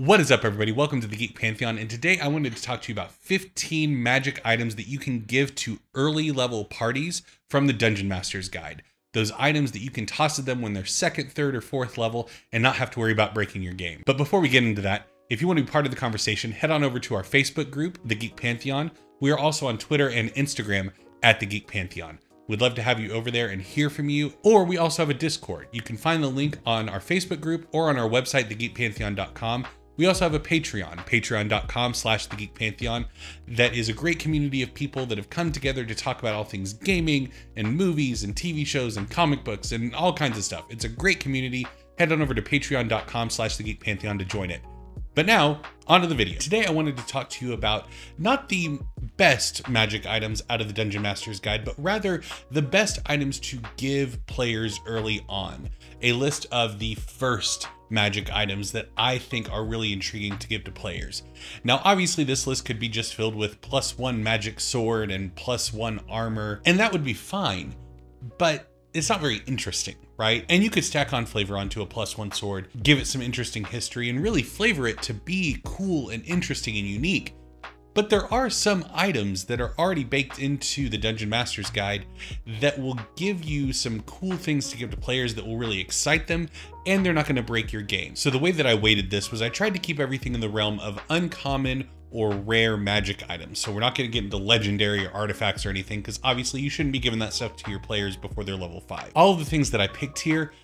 What is up, everybody? Welcome to the Geek Pantheon, and today I wanted to talk to you about 15 magic items that you can give to early level parties from the Dungeon Master's Guide. Those items that you can toss to them when they're second, third, or fourth level and not have to worry about breaking your game. But before we get into that, if you want to be part of the conversation, head on over to our Facebook group, The Geek Pantheon. We are also on Twitter and Instagram at The Geek Pantheon. We'd love to have you over there and hear from you. Or we also have a Discord. You can find the link on our Facebook group or on our website, thegeekpantheon.com. We also have a Patreon, patreon.com/thegeekpantheon. That is a great community of people that have come together to talk about all things gaming and movies and TV shows and comic books and all kinds of stuff. It's a great community. Head on over to patreon.com/thegeekpantheon to join it. But now, onto the video. Today I wanted to talk to you about not the best magic items out of the Dungeon Master's Guide, but rather the best items to give players early on. A list of the first magic items that I think are really intriguing to give to players. Now, obviously this list could be just filled with +1 magic sword and +1 armor, and that would be fine, but it's not very interesting, right? And you could stack on flavor onto a +1 sword, give it some interesting history, and really flavor it to be cool and interesting and unique. But there are some items that are already baked into the Dungeon Master's Guide that will give you some cool things to give to players that will really excite them, and they're not going to break your game. So the way that I weighted this was I tried to keep everything in the realm of uncommon or rare magic items. So we're not going to get into legendary or artifacts or anything, because obviously you shouldn't be giving that stuff to your players before they're level 5. All of the things that I picked here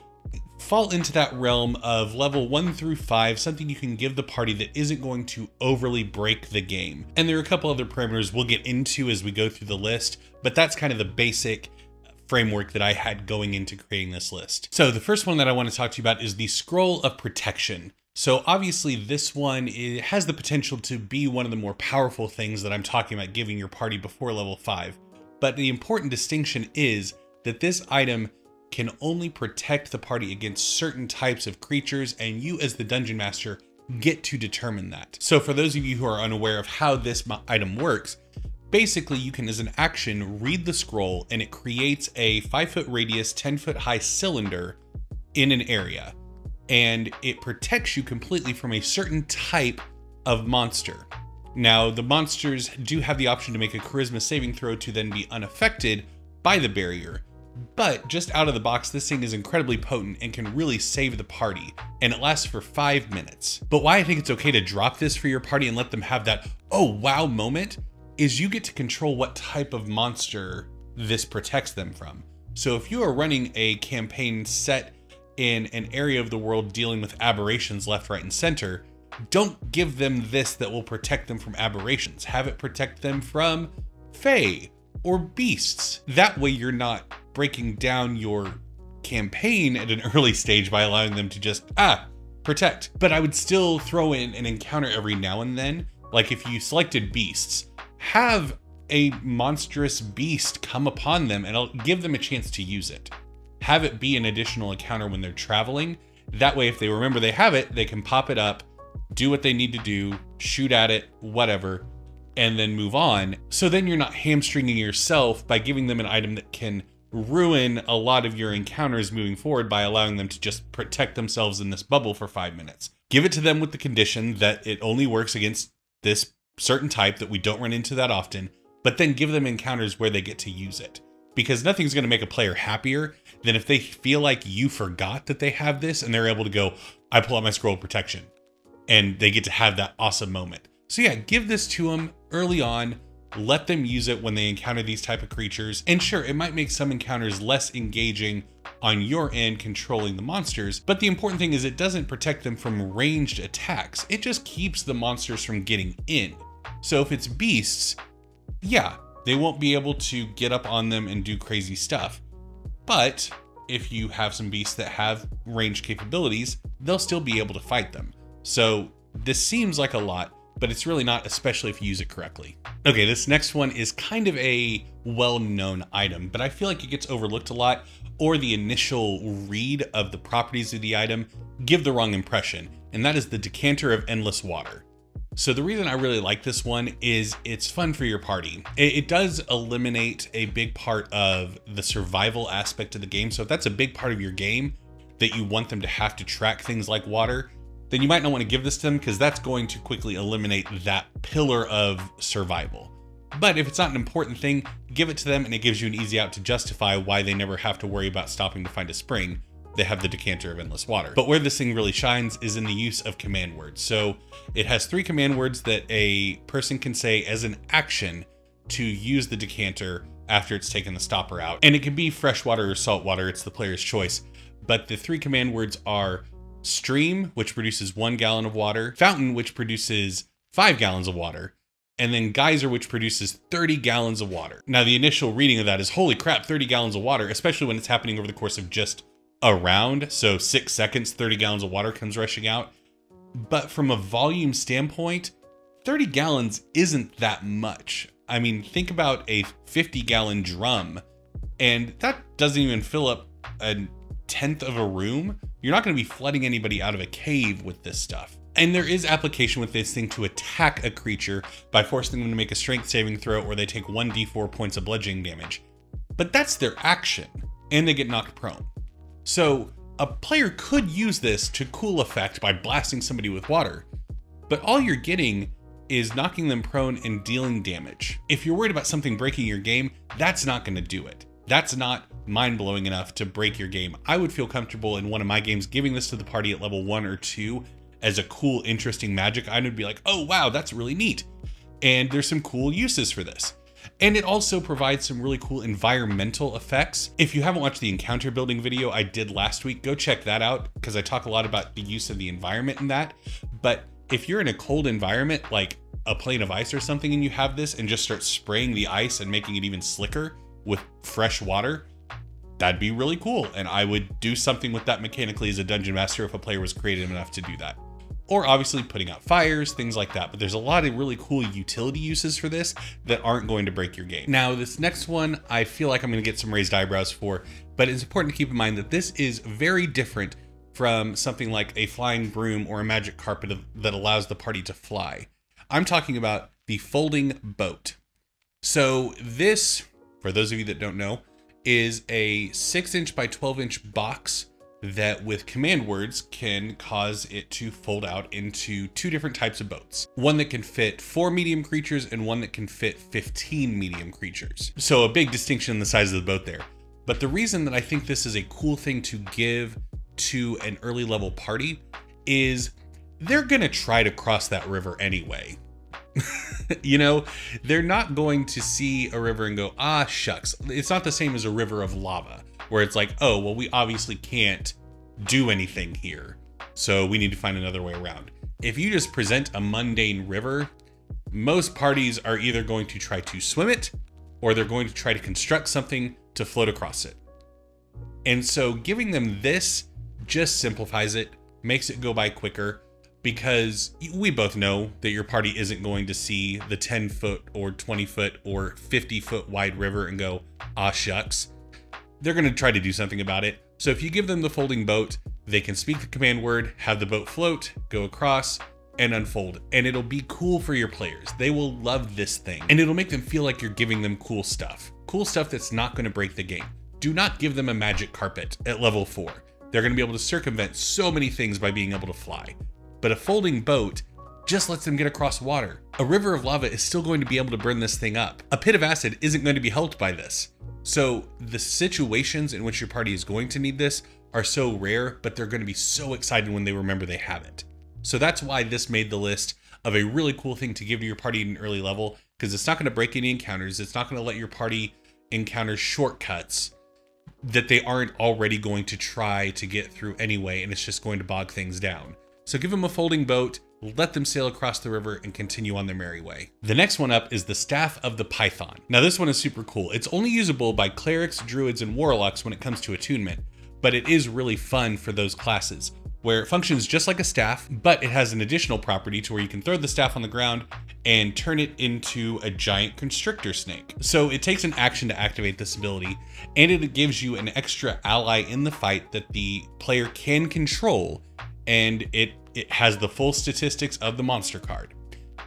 fall into that realm of level 1 through 5, something you can give the party that isn't going to overly break the game. And there are a couple other parameters we'll get into as we go through the list, but that's kind of the basic framework that I had going into creating this list. So the first one that I want to talk to you about is the Scroll of Protection. So obviously this one has the potential to be one of the more powerful things that I'm talking about giving your party before level 5. But the important distinction is that this item can only protect the party against certain types of creatures, and you as the Dungeon Master get to determine that. So for those of you who are unaware of how this item works, basically you can, as an action, read the scroll and it creates a 5-foot radius, 10-foot high cylinder in an area. And it protects you completely from a certain type of monster. Now, the monsters do have the option to make a charisma saving throw to then be unaffected by the barrier. But just out of the box, this thing is incredibly potent and can really save the party, and it lasts for 5 minutes. But why I think it's okay to drop this for your party and let them have that oh wow moment is you get to control what type of monster this protects them from. So if you are running a campaign set in an area of the world dealing with aberrations left, right, and center, don't give them this that will protect them from aberrations. Have it protect them from fae or beasts. That way you're not breaking down your campaign at an early stage by allowing them to just, protect. But I would still throw in an encounter every now and then. Like if you selected beasts, have a monstrous beast come upon them and I'll give them a chance to use it. Have it be an additional encounter when they're traveling. That way, if they remember they have it, they can pop it up, do what they need to do, shoot at it, whatever, and then move on. So then you're not hamstringing yourself by giving them an item that can ruin a lot of your encounters moving forward by allowing them to just protect themselves in this bubble for 5 minutes. Give it to them with the condition that it only works against this certain type that we don't run into that often, but then give them encounters where they get to use it. Because nothing's going to make a player happier than if they feel like you forgot that they have this and they're able to go, I pull out my scroll of protection, and they get to have that awesome moment. So yeah, give this to them early on, let them use it when they encounter these type of creatures. And sure, it might make some encounters less engaging on your end controlling the monsters, but the important thing is it doesn't protect them from ranged attacks. It just keeps the monsters from getting in. So if it's beasts, yeah, they won't be able to get up on them and do crazy stuff. But if you have some beasts that have ranged capabilities, they'll still be able to fight them. So this seems like a lot, but it's really not, especially if you use it correctly. Okay, this next one is kind of a well-known item, but I feel like it gets overlooked a lot, or the initial read of the properties of the item give the wrong impression, and that is the Decanter of Endless Water. So the reason I really like this one is it's fun for your party. It does eliminate a big part of the survival aspect of the game. So if that's a big part of your game that you want them to have to track things like water, then you might not want to give this to them because that's going to quickly eliminate that pillar of survival. But if it's not an important thing, give it to them and it gives you an easy out to justify why they never have to worry about stopping to find a spring. They have the decanter of endless water. But where this thing really shines is in the use of command words. So it has 3 command words that a person can say as an action to use the decanter after it's taken the stopper out. And it can be fresh water or salt water, it's the player's choice. But the 3 command words are stream, which produces 1 gallon of water, fountain, which produces 5 gallons of water, and then geyser, which produces 30 gallons of water. Now the initial reading of that is, holy crap, 30 gallons of water, especially when it's happening over the course of just a round. So 6 seconds, 30 gallons of water comes rushing out. But from a volume standpoint, 30 gallons isn't that much. I mean, think about a 50-gallon drum, and that doesn't even fill up a tenth of a room. You're not going to be flooding anybody out of a cave with this stuff. And there is application with this thing to attack a creature by forcing them to make a strength saving throw, or they take 1d4 points of bludgeoning damage. But that's their action, and they get knocked prone. So a player could use this to cool effect by blasting somebody with water, but all you're getting is knocking them prone and dealing damage. If you're worried about something breaking your game, that's not going to do it. That's not mind-blowing enough to break your game. I would feel comfortable in one of my games giving this to the party at level 1 or 2 as a cool, interesting magic item. Would be like, oh wow, that's really neat. And there's some cool uses for this. And it also provides some really cool environmental effects. If you haven't watched the encounter building video I did last week, go check that out, because I talk a lot about the use of the environment in that. But if you're in a cold environment, like a plane of ice or something, and you have this and just start spraying the ice and making it even slicker with fresh water, that'd be really cool. And I would do something with that mechanically as a dungeon master if a player was creative enough to do that. Or obviously putting out fires, things like that. But there's a lot of really cool utility uses for this that aren't going to break your game. Now, this next one, I feel like I'm going to get some raised eyebrows for, but it's important to keep in mind that this is very different from something like a flying broom or a magic carpet that allows the party to fly. I'm talking about the folding boat. So this, for those of you that don't know, is a 6-inch by 12-inch box that with command words can cause it to fold out into 2 different types of boats. One that can fit 4 medium creatures and one that can fit 15 medium creatures. So a big distinction in the size of the boat there. But the reason that I think this is a cool thing to give to an early level party is they're gonna try to cross that river anyway. You know, they're not going to see a river and go, ah, shucks. It's not the same as a river of lava, where it's like, oh, well, we obviously can't do anything here, so we need to find another way around. If you just present a mundane river, most parties are either going to try to swim it, or they're going to try to construct something to float across it. And so giving them this just simplifies it, makes it go by quicker, because we both know that your party isn't going to see the 10-foot or 20-foot or 50-foot wide river and go, ah, shucks. They're going to try to do something about it. So if you give them the folding boat, they can speak the command word, have the boat float, go across, and unfold. And it'll be cool for your players. They will love this thing. And it'll make them feel like you're giving them cool stuff. Cool stuff that's not going to break the game. Do not give them a magic carpet at level 4. They're going to be able to circumvent so many things by being able to fly. But a folding boat just lets them get across water. A river of lava is still going to be able to burn this thing up. A pit of acid isn't going to be helped by this. So the situations in which your party is going to need this are so rare, but they're going to be so excited when they remember they have it. So that's why this made the list of a really cool thing to give to your party at an early level, because it's not going to break any encounters. It's not going to let your party encounter shortcuts that they aren't already going to try to get through anyway, and it's just going to bog things down. So give them a folding boat, let them sail across the river, and continue on their merry way. The next one up is the Staff of the Python. Now this one is super cool. It's only usable by clerics, druids, and warlocks when it comes to attunement, but it is really fun for those classes, where it functions just like a staff, but it has an additional property to where you can throw the staff on the ground and turn it into a giant constrictor snake. So it takes an action to activate this ability, and it gives you an extra ally in the fight that the player can control, and it has the full statistics of the monster card.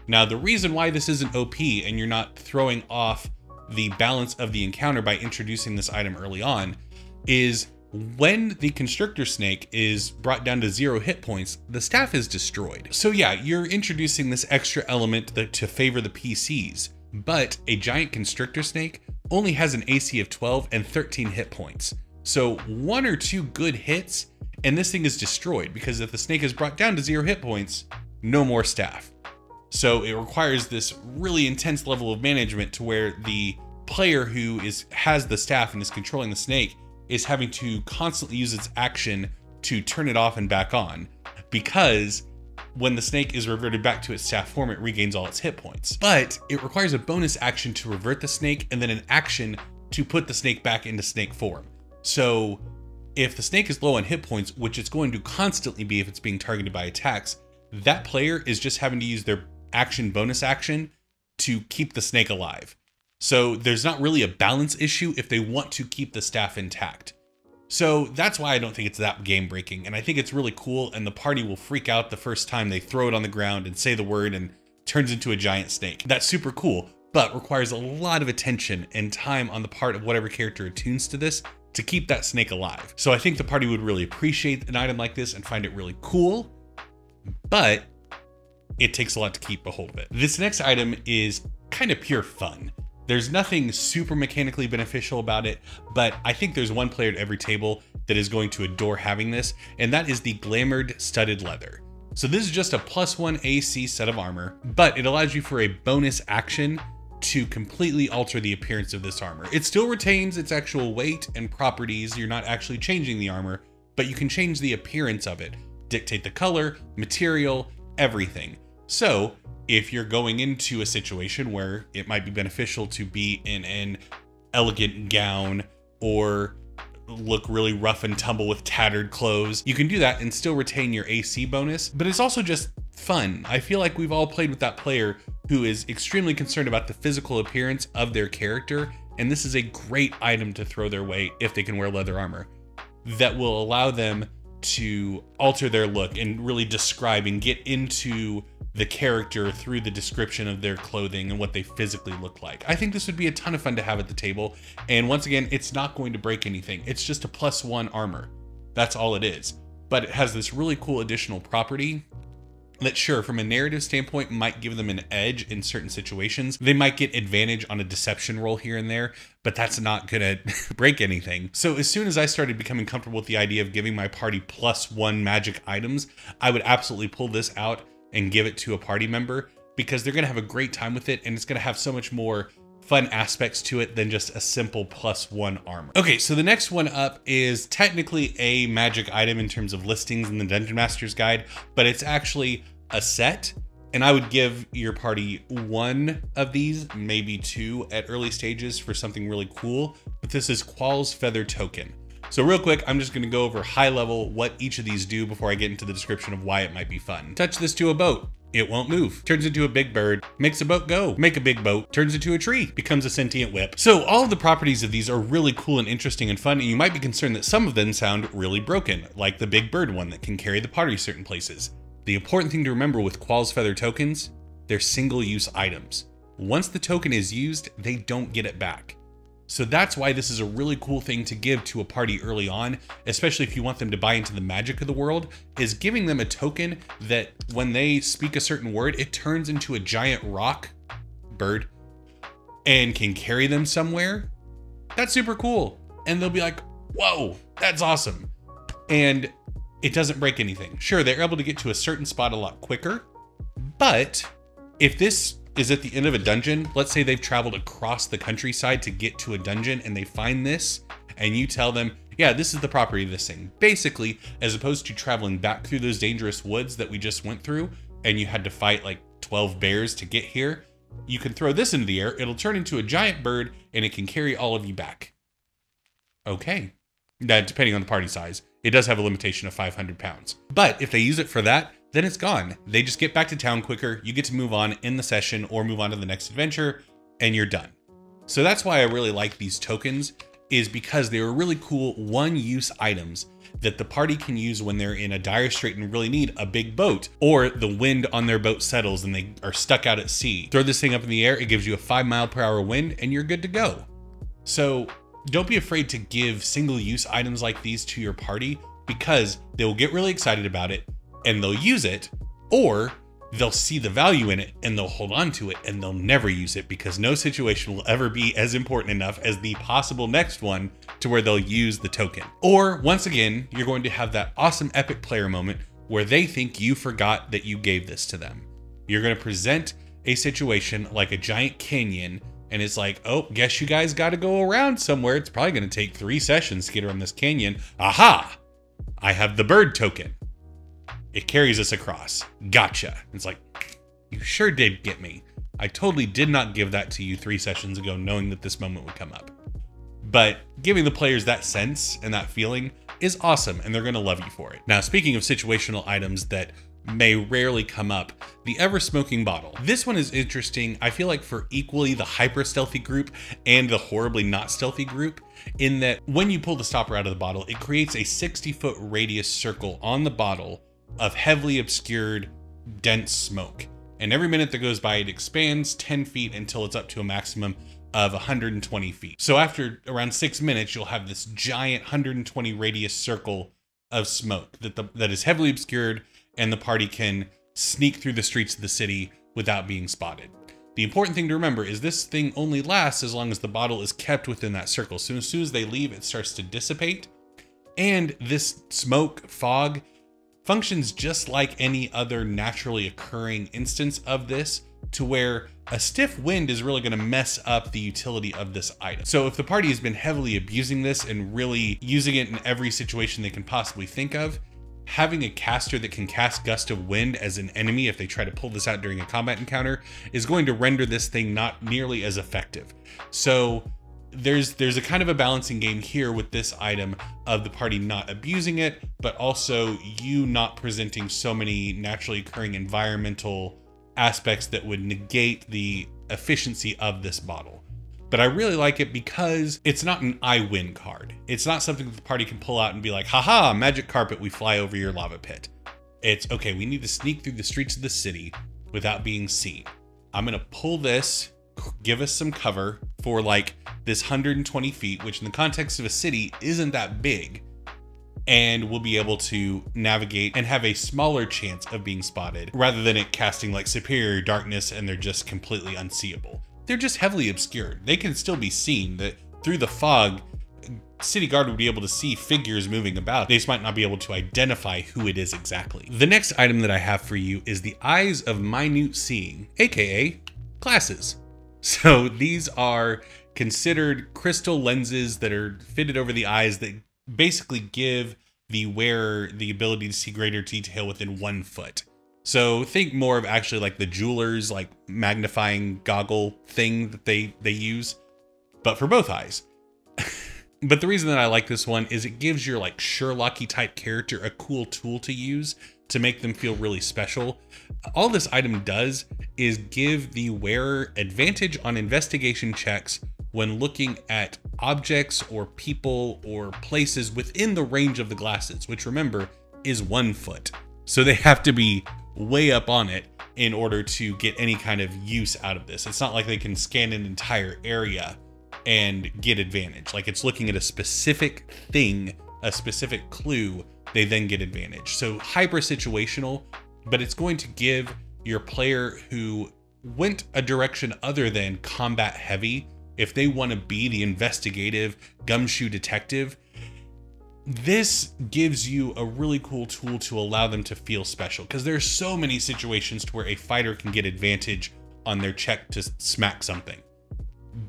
Now, the reason why this isn't OP and you're not throwing off the balance of the encounter by introducing this item early on is when the constrictor snake is brought down to 0 hit points, the staff is destroyed. So yeah, you're introducing this extra element to favor the PCs, but a giant constrictor snake only has an AC of 12 and 13 hit points. So 1 or 2 good hits and this thing is destroyed, because if the snake is brought down to 0 hit points, no more staff. So it requires this really intense level of management to where the player who has the staff and is controlling the snake is having to constantly use its action to turn it off and back on, because when the snake is reverted back to its staff form, it regains all its hit points. But it requires a bonus action to revert the snake and then an action to put the snake back into snake form. So if the snake is low on hit points, which it's going to constantly be if it's being targeted by attacks, that player is just having to use their bonus action to keep the snake alive. So there's not really a balance issue if they want to keep the staff intact. So that's why I don't think it's that game breaking. And I think it's really cool, and the party will freak out the first time they throw it on the ground and say the word and turns into a giant snake. That's super cool, but requires a lot of attention and time on the part of whatever character attunes to this to keep that snake alive. So I think the party would really appreciate an item like this and find it really cool, but it takes a lot to keep a hold of it. This next item is kind of pure fun. There's nothing super mechanically beneficial about it, but I think there's one player at every table that is going to adore having this, and that is the Glamoured Studded Leather. So this is just a +1 AC set of armor, but it allows you for a bonus action to completely alter the appearance of this armor. It still retains its actual weight and properties. You're not actually changing the armor, but you can change the appearance of it, dictate the color, material, everything. So if you're going into a situation where it might be beneficial to be in an elegant gown or look really rough and tumble with tattered clothes, you can do that and still retain your AC bonus, but it's also just fun. I feel like we've all played with that player who is extremely concerned about the physical appearance of their character, and this is a great item to throw their way if they can wear leather armor that will allow them to alter their look and really describe and get into the character through the description of their clothing and what they physically look like. I think this would be a ton of fun to have at the table. And once again, it's not going to break anything. It's just a +1 armor. That's all it is. But it has this really cool additional property that, sure, from a narrative standpoint, might give them an edge in certain situations. They might get advantage on a deception roll here and there, but that's not gonna break anything. So as soon as I started becoming comfortable with the idea of giving my party +1 magic items, I would absolutely pull this out and give it to a party member, because they're gonna have a great time with it, and it's gonna have so much more fun aspects to it than just a simple +1 armor. Okay, so the next one up is technically a magic item in terms of listings in the Dungeon Master's Guide, but it's actually a set, and I would give your party 1 of these, maybe 2 at early stages for something really cool, but this is Qualls Feather Token. So real quick, I'm just gonna go over high level what each of these do before I get into the description of why it might be fun. Touch this to a boat. It won't move. Turns into a big bird, makes a boat go. Make a big boat, turns into a tree, becomes a sentient whip. So all of the properties of these are really cool and interesting and fun, and you might be concerned that some of them sound really broken, like the big bird one that can carry the party certain places. The important thing to remember with Qualls Feather tokens, they're single-use items. Once the token is used, they don't get it back. So that's why this is a really cool thing to give to a party early on, especially if you want them to buy into the magic of the world, is giving them a token that when they speak a certain word, it turns into a giant rock bird and can carry them somewhere. That's super cool. And they'll be like, whoa, that's awesome. And it doesn't break anything. Sure, they're able to get to a certain spot a lot quicker, but if this is at the end of a dungeon, let's say they've traveled across the countryside to get to a dungeon and they find this, and you tell them, yeah, this is the property of this thing. Basically, as opposed to traveling back through those dangerous woods that we just went through, and you had to fight like 12 bears to get here, you can throw this into the air, it'll turn into a giant bird, and it can carry all of you back. Okay. That, depending on the party size, it does have a limitation of 500 pounds. But if they use it for that, then it's gone. They just get back to town quicker, you get to move on in the session or move on to the next adventure, and you're done. So that's why I really like these tokens, is because they are really cool one-use items that the party can use when they're in a dire strait and really need a big boat, or the wind on their boat settles and they are stuck out at sea. Throw this thing up in the air, it gives you a 5 mile per hour wind, and you're good to go. So Don't be afraid to give single-use items like these to your party, because they will get really excited about it and they'll use it, or they'll see the value in it and they'll hold on to it and they'll never use it, because no situation will ever be as important enough as the possible next one to where they'll use the token. Or once again, you're going to have that awesome epic player moment where they think you forgot that you gave this to them. You're going to present a situation like a giant canyon, and it's like, oh, guess you guys got to go around somewhere. It's probably going to take 3 sessions to get around this canyon. Aha! I have the bird token. It carries us across. Gotcha. It's like, you sure did get me. I totally did not give that to you 3 sessions ago, knowing that this moment would come up. But giving the players that sense and that feeling is awesome, and they're going to love you for it. Now, speaking of situational items that may rarely come up, the ever smoking bottle. This one is interesting, I feel like, for equally the hyper stealthy group and the horribly not stealthy group, in that when you pull the stopper out of the bottle, it creates a 60-foot radius circle on the bottle of heavily obscured, dense smoke. And every minute that goes by, it expands 10 feet until it's up to a maximum of 120 feet. So after around 6 minutes, you'll have this giant 120 radius circle of smoke that is heavily obscured, and the party can sneak through the streets of the city without being spotted. The important thing to remember is this thing only lasts as long as the bottle is kept within that circle. So as soon as they leave, it starts to dissipate. And this smoke fog functions just like any other naturally occurring instance of this, to where a stiff wind is really going to mess up the utility of this item. So if the party has been heavily abusing this and really using it in every situation they can possibly think of, having a caster that can cast Gust of Wind as an enemy if they try to pull this out during a combat encounter is going to render this thing not nearly as effective. So there's a kind of a balancing game here with this item of the party not abusing it, but also you not presenting so many naturally occurring environmental aspects that would negate the efficiency of this bottle. But I really like it because it's not an I win card. It's not something that the party can pull out and be like, haha, magic carpet, we fly over your lava pit. It's, okay, we need to sneak through the streets of the city without being seen. I'm gonna pull this, give us some cover for like this 120 feet, which in the context of a city isn't that big, and we'll be able to navigate and have a smaller chance of being spotted rather than it casting like superior darkness and they're just completely unseeable. They're just heavily obscured. They can still be seen. That through the fog, city guard would be able to see figures moving about. They just might not be able to identify who it is exactly. The next item that I have for you is the Eyes of Minute Seeing, aka glasses. So these are considered crystal lenses that are fitted over the eyes that basically give the wearer the ability to see greater detail within 1 foot. So think more of actually like the jeweler's like magnifying goggle thing that they use, but for both eyes. But the reason that I like this one is it gives your like Sherlocky type character a cool tool to use to make them feel really special. All this item does is give the wearer advantage on investigation checks when looking at objects or people or places within the range of the glasses, which remember is 1 foot. So they have to be way up on it in order to get any kind of use out of this. It's not like they can scan an entire area and get advantage. Like it's looking at a specific thing, a specific clue, they then get advantage. So hyper situational, but it's going to give your player who went a direction other than combat heavy, if they want to be the investigative gumshoe detective, this gives you a really cool tool to allow them to feel special, because there's so many situations to where a fighter can get advantage on their check to smack something.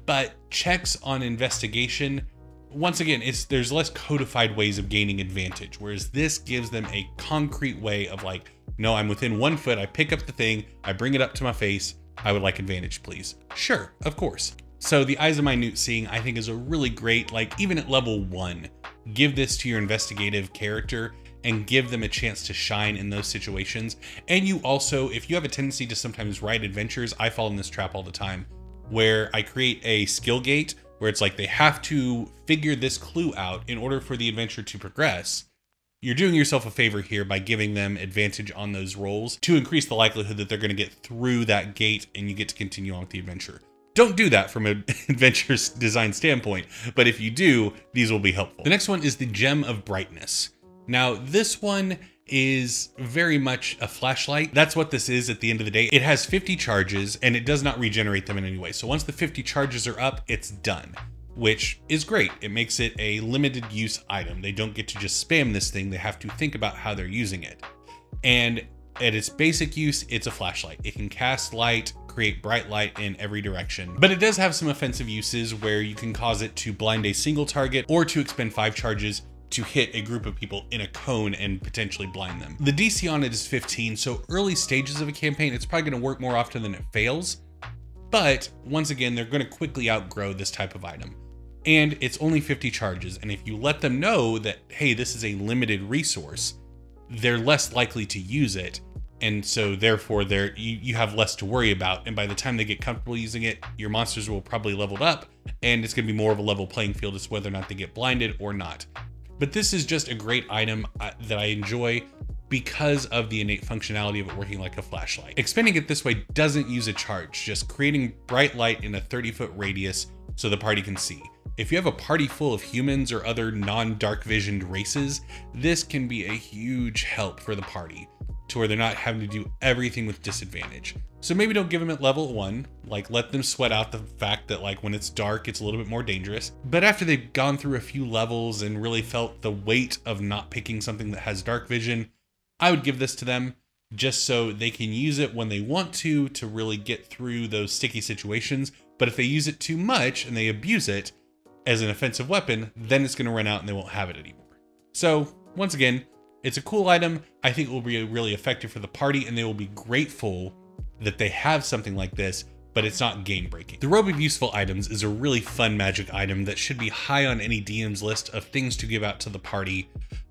But checks on investigation, once again, there's less codified ways of gaining advantage, whereas this gives them a concrete way of like, no, I'm within 1 foot, I pick up the thing, I bring it up to my face, I would like advantage, please. Sure, of course. So the Eyes of Minute Seeing, I think, is a really great, like even at level 1, give this to your investigative character and give them a chance to shine in those situations. And you also, if you have a tendency to sometimes write adventures, I fall in this trap all the time, where I create a skill gate where it's like they have to figure this clue out in order for the adventure to progress. You're doing yourself a favor here by giving them advantage on those rolls to increase the likelihood that they're going to get through that gate and you get to continue on with the adventure. Don't do that from an adventure design standpoint, but if you do, these will be helpful. The next one is the Gem of Brightness. Now, this one is very much a flashlight. That's what this is at the end of the day. It has 50 charges and it does not regenerate them in any way. So once the 50 charges are up, it's done, which is great. It makes it a limited use item. They don't get to just spam this thing. They have to think about how they're using it. And at its basic use, it's a flashlight. It can cast light, create bright light in every direction, but it does have some offensive uses where you can cause it to blind a single target or to expend 5 charges to hit a group of people in a cone and potentially blind them. The DC on it is 15, so early stages of a campaign, it's probably gonna work more often than it fails, but once again, they're gonna quickly outgrow this type of item. And it's only 50 charges, and if you let them know that, hey, this is a limited resource, they're less likely to use it, and so therefore you have less to worry about, and by the time they get comfortable using it, your monsters will probably leveled up, and it's going to be more of a level playing field as to whether or not they get blinded or not. But this is just a great item that I enjoy because of the innate functionality of it working like a flashlight. Expending it this way doesn't use a charge, just creating bright light in a 30-foot radius so the party can see. If you have a party full of humans or other non-dark visioned races, this can be a huge help for the party to where they're not having to do everything with disadvantage. So maybe don't give them at level 1, like let them sweat out the fact that like when it's dark, it's a little bit more dangerous. But after they've gone through a few levels and really felt the weight of not picking something that has dark vision, I would give this to them just so they can use it when they want to really get through those sticky situations. But if they use it too much and they abuse it as an offensive weapon, then it's going to run out and they won't have it anymore. So once again, it's a cool item. I think it will be really effective for the party and they will be grateful that they have something like this, but it's not game breaking. The Robe of Useful Items is a really fun magic item that should be high on any DM's list of things to give out to the party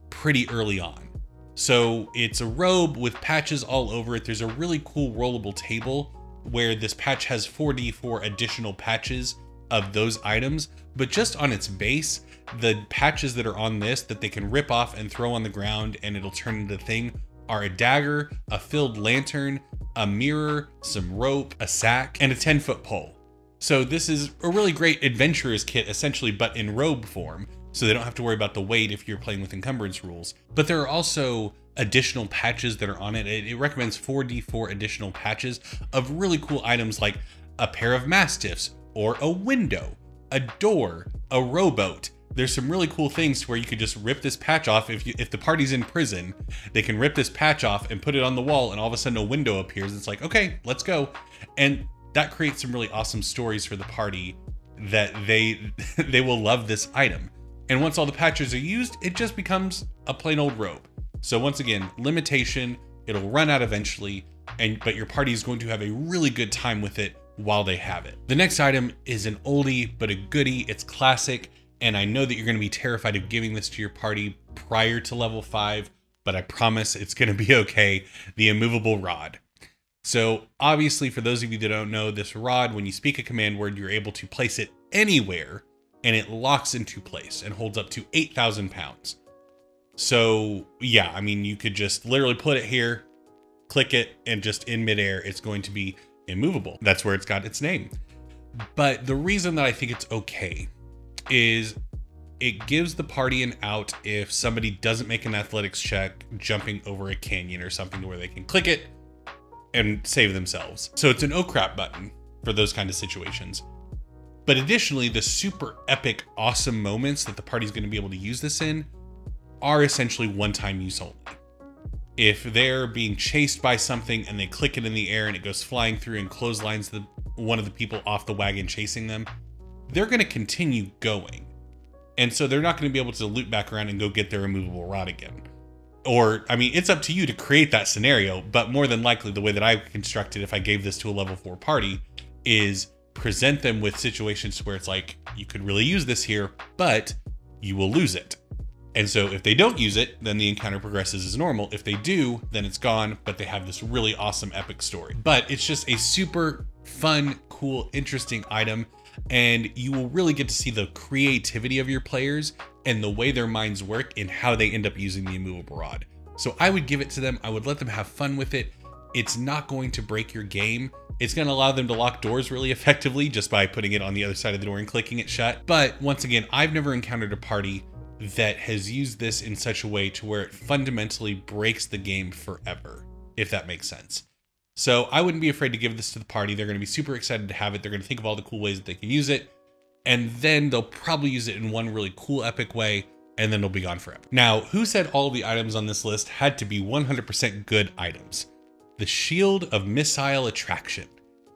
pretty early on. So it's a robe with patches all over it. There's a really cool rollable table where this patch has 4d4 additional patches of those items, but just on its base, the patches that are on this that they can rip off and throw on the ground and it'll turn into a thing are a dagger, a filled lantern, a mirror, some rope, a sack, and a 10-foot pole. So this is a really great adventurer's kit essentially, but in robe form, so they don't have to worry about the weight if you're playing with encumbrance rules. But there are also additional patches that are on it. It recommends 4d4 additional patches of really cool items like a pair of mastiffs, or a window, a door, a rowboat. There's some really cool things where you could just rip this patch off. If the party's in prison, they can rip this patch off and put it on the wall and all of a sudden a window appears. It's like, okay, let's go. And that creates some really awesome stories for the party that they will love this item. And once all the patches are used, it just becomes a plain old robe. So once again, limitation, it'll run out eventually, but your party is going to have a really good time with it while they have it. The next item is an oldie, but a goodie. It's classic, and I know that you're going to be terrified of giving this to your party prior to level 5, but I promise it's going to be okay. The Immovable Rod. So obviously, for those of you that don't know, this rod, when you speak a command word, you're able to place it anywhere, and it locks into place and holds up to 8,000 pounds. So yeah, I mean, you could just literally put it here, click it, and just in midair, it's going to be immovable. That's where it's got its name. But the reason that I think it's okay is it gives the party an out if somebody doesn't make an athletics check jumping over a canyon or something where they can click it and save themselves. So it's an oh crap button for those kind of situations. But additionally, the super epic, awesome moments that the party's going to be able to use this in are essentially one-time use only. If they're being chased by something and they click it in the air and it goes flying through and clotheslines one of the people off the wagon chasing them, they're going to continue going. And so they're not going to be able to loop back around and go get their immovable rod again. Or, I mean, it's up to you to create that scenario, but more than likely the way that I constructed if I gave this to a level 4 party is present them with situations where it's like, you could really use this here, but you will lose it. And so if they don't use it, then the encounter progresses as normal. If they do, then it's gone, but they have this really awesome epic story. But it's just a super fun, cool, interesting item. And you will really get to see the creativity of your players and the way their minds work and how they end up using the immovable rod. So I would give it to them. I would let them have fun with it. It's not going to break your game. It's going to allow them to lock doors really effectively just by putting it on the other side of the door and clicking it shut. But once again, I've never encountered a party that has used this in such a way to where it fundamentally breaks the game forever, if that makes sense. So I wouldn't be afraid to give this to the party. They're going to be super excited to have it. They're going to think of all the cool ways that they can use it. And then they'll probably use it in one really cool, epic way, and then they'll be gone forever. Now, who said all of the items on this list had to be 100% good items? The Shield of Missile Attraction.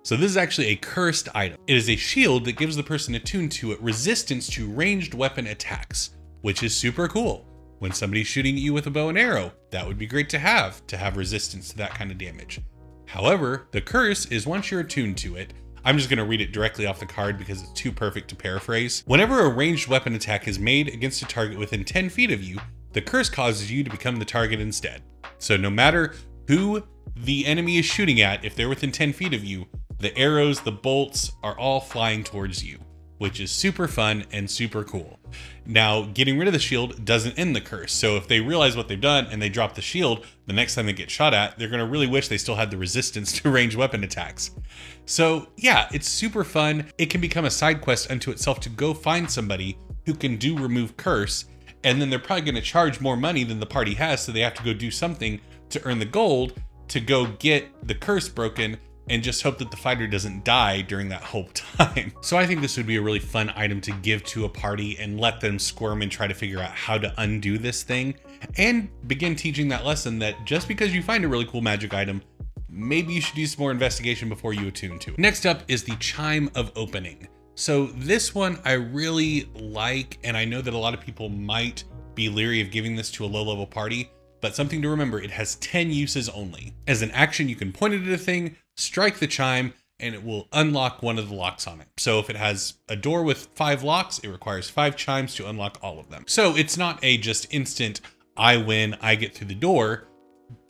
So this is actually a cursed item. It is a shield that gives the person attuned to it resistance to ranged weapon attacks, which is super cool. When somebody's shooting at you with a bow and arrow, that would be great to have resistance to that kind of damage. However, the curse is once you're attuned to it, I'm just going to read it directly off the card because it's too perfect to paraphrase. Whenever a ranged weapon attack is made against a target within 10 feet of you, the curse causes you to become the target instead. So no matter who the enemy is shooting at, if they're within 10 feet of you, the arrows, the bolts are all flying towards you, which is super fun and super cool. Now, getting rid of the shield doesn't end the curse. So if they realize what they've done and they drop the shield, the next time they get shot at, they're going to really wish they still had the resistance to ranged weapon attacks. So yeah, it's super fun. It can become a side quest unto itself to go find somebody who can do remove curse. And then they're probably going to charge more money than the party has. So they have to go do something to earn the gold to go get the curse broken and just hope that the fighter doesn't die during that whole time. So I think this would be a really fun item to give to a party and let them squirm and try to figure out how to undo this thing and begin teaching that lesson that just because you find a really cool magic item, maybe you should do some more investigation before you attune to it. Next up is the Chime of Opening. So this one I really like, and I know that a lot of people might be leery of giving this to a low-level party, but something to remember, it has 10 uses only. As an action, you can point it at a thing, strike the chime, and it will unlock one of the locks on it. So if it has a door with 5 locks, it requires 5 chimes to unlock all of them. So it's not a just instant, I win, I get through the door,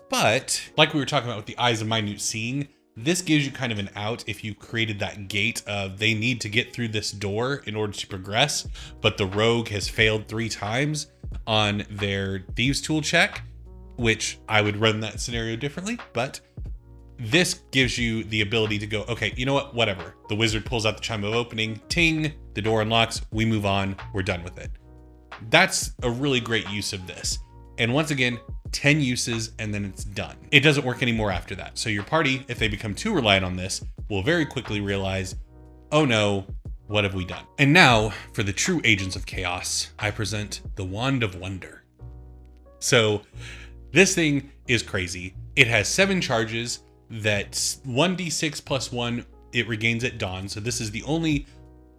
but like we were talking about with the Eyes of Minute Seeing, this gives you kind of an out if you created that gate of they need to get through this door in order to progress, but the rogue has failed 3 times on their Thieves Tool check, which I would run that scenario differently, but this gives you the ability to go, okay, you know what, whatever. The wizard pulls out the Chime of Opening, ting, the door unlocks, we move on, we're done with it. That's a really great use of this. And once again, 10 uses and then it's done. It doesn't work anymore after that. So your party, if they become too reliant on this, will very quickly realize, oh no, what have we done? And now for the true agents of chaos, I present the Wand of Wonder. So this thing is crazy. It has 7 charges. That's 1d6 plus 1, it regains at dawn. So this is the only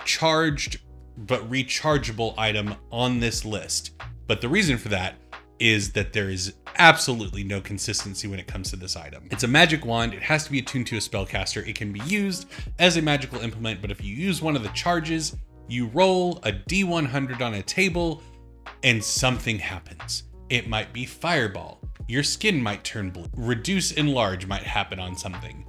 charged but rechargeable item on this list. But the reason for that is that there is absolutely no consistency when it comes to this item. It's a magic wand. It has to be attuned to a spellcaster. It can be used as a magical implement, but if you use one of the charges, you roll a d100 on a table and something happens. It might be fireball. Your skin might turn blue. Reduce enlarge might happen on something.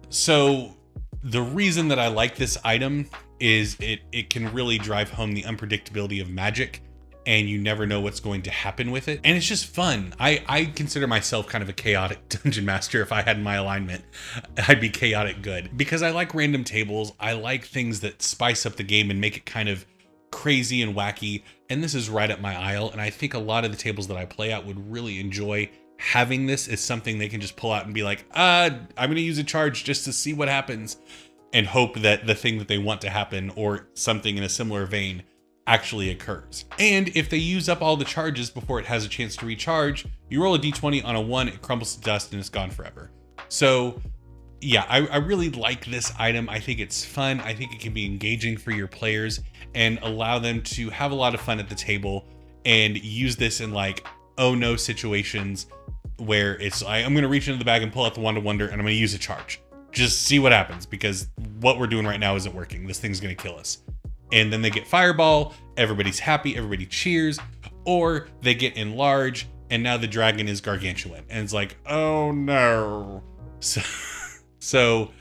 So the reason that I like this item is it can really drive home the unpredictability of magic, and you never know what's going to happen with it. And it's just fun. I consider myself kind of a chaotic dungeon master. If I had my alignment, I'd be chaotic good because I like random tables. I like things that spice up the game and make it kind of crazy and wacky, and this is right up my aisle. And I think a lot of the tables that I play at would really enjoy having this as something they can just pull out and be like, I'm gonna use a charge just to see what happens, and hope that the thing that they want to happen or something in a similar vein actually occurs. And if they use up all the charges before it has a chance to recharge, you roll a d20 on a 1, it crumbles to dust and it's gone forever. So yeah, I really like this item. I think it's fun. I think it can be engaging for your players and allow them to have a lot of fun at the table and use this in like, oh no situations where it's like, I'm going to reach into the bag and pull out the Wand of Wonder and I'm going to use a charge. Just see what happens, because what we're doing right now isn't working. This thing's going to kill us. And then they get fireball, everybody's happy, everybody cheers, or they get enlarge and now the dragon is gargantuan. And it's like, oh no. So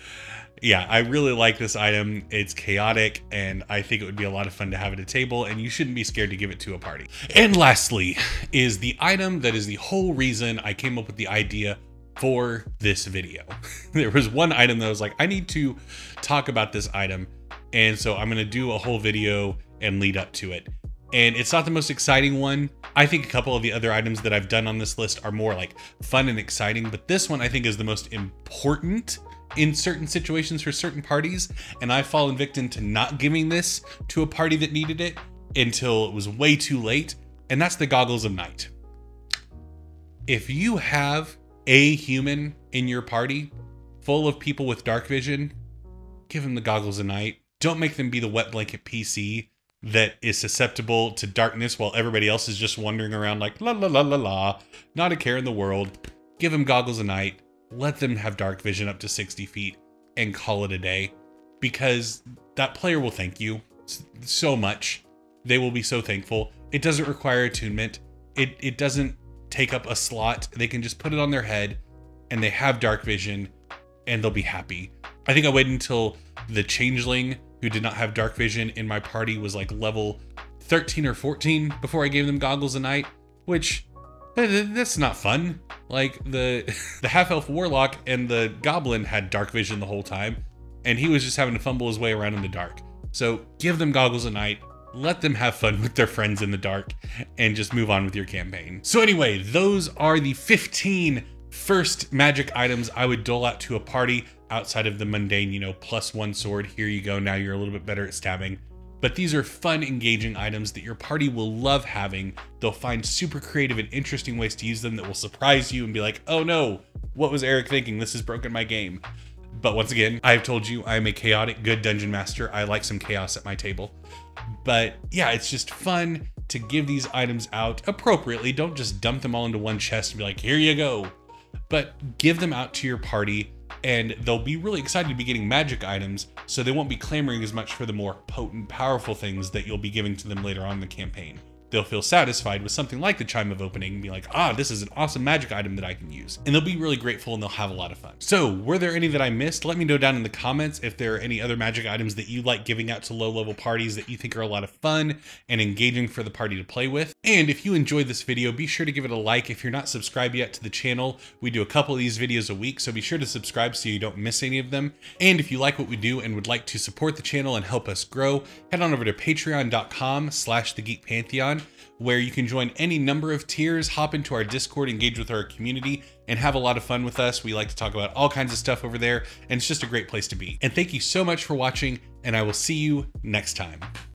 yeah, I really like this item. It's chaotic, and I think it would be a lot of fun to have at a table, and you shouldn't be scared to give it to a party. And lastly is the item that is the whole reason I came up with the idea for this video. There was one item that I was like, I need to talk about this item. And so I'm going to do a whole video and lead up to it. And it's not the most exciting one. I think a couple of the other items that I've done on this list are more like fun and exciting, but this one I think is the most important in certain situations for certain parties. And I've fallen victim to not giving this to a party that needed it until it was way too late. And that's the Goggles of Night. If you have a human in your party full of people with dark vision, give them the Goggles of Night. Don't make them be the wet blanket PC that is susceptible to darkness while everybody else is just wandering around like la la la la la, not a care in the world. Give them Goggles of Night. Let them have dark vision up to 60 feet and call it a day, because that player will thank you so much. They will be so thankful. It doesn't require attunement. It doesn't take up a slot. They can just put it on their head and they have dark vision and they'll be happy. I think I waited until the changeling who did not have dark vision in my party was like level 13 or 14 before I gave them Goggles of Night, which that's not fun. Like the half-elf warlock and the goblin had dark vision the whole time, and he was just having to fumble his way around in the dark. So give them Goggles of Night, let them have fun with their friends in the dark, and just move on with your campaign. So anyway, those are the 15 first magic items I would dole out to a party outside of the mundane, you know, +1 sword. Here you go. Now you're a little bit better at stabbing. But these are fun, engaging items that your party will love having. They'll find super creative and interesting ways to use them that will surprise you and be like, oh no, what was Eric thinking? This has broken my game. But once again, I've told you I'm a chaotic good dungeon master. I like some chaos at my table. But yeah, it's just fun to give these items out appropriately. Don't just dump them all into one chest and be like, here you go. But give them out to your party, and they'll be really excited to be getting magic items, so they won't be clamoring as much for the more potent, powerful things that you'll be giving to them later on in the campaign. They'll feel satisfied with something like the Chime of Opening and be like, ah, this is an awesome magic item that I can use. And they'll be really grateful and they'll have a lot of fun. So were there any that I missed? Let me know down in the comments if there are any other magic items that you like giving out to low-level parties that you think are a lot of fun and engaging for the party to play with. And if you enjoyed this video, be sure to give it a like. If you're not subscribed yet to the channel, we do a couple of these videos a week, so be sure to subscribe so you don't miss any of them. And if you like what we do and would like to support the channel and help us grow, head on over to patreon.com/thegeekpantheon, where you can join any number of tiers, hop into our Discord, engage with our community, and have a lot of fun with us. We like to talk about all kinds of stuff over there, and it's just a great place to be. And thank you so much for watching, and I will see you next time.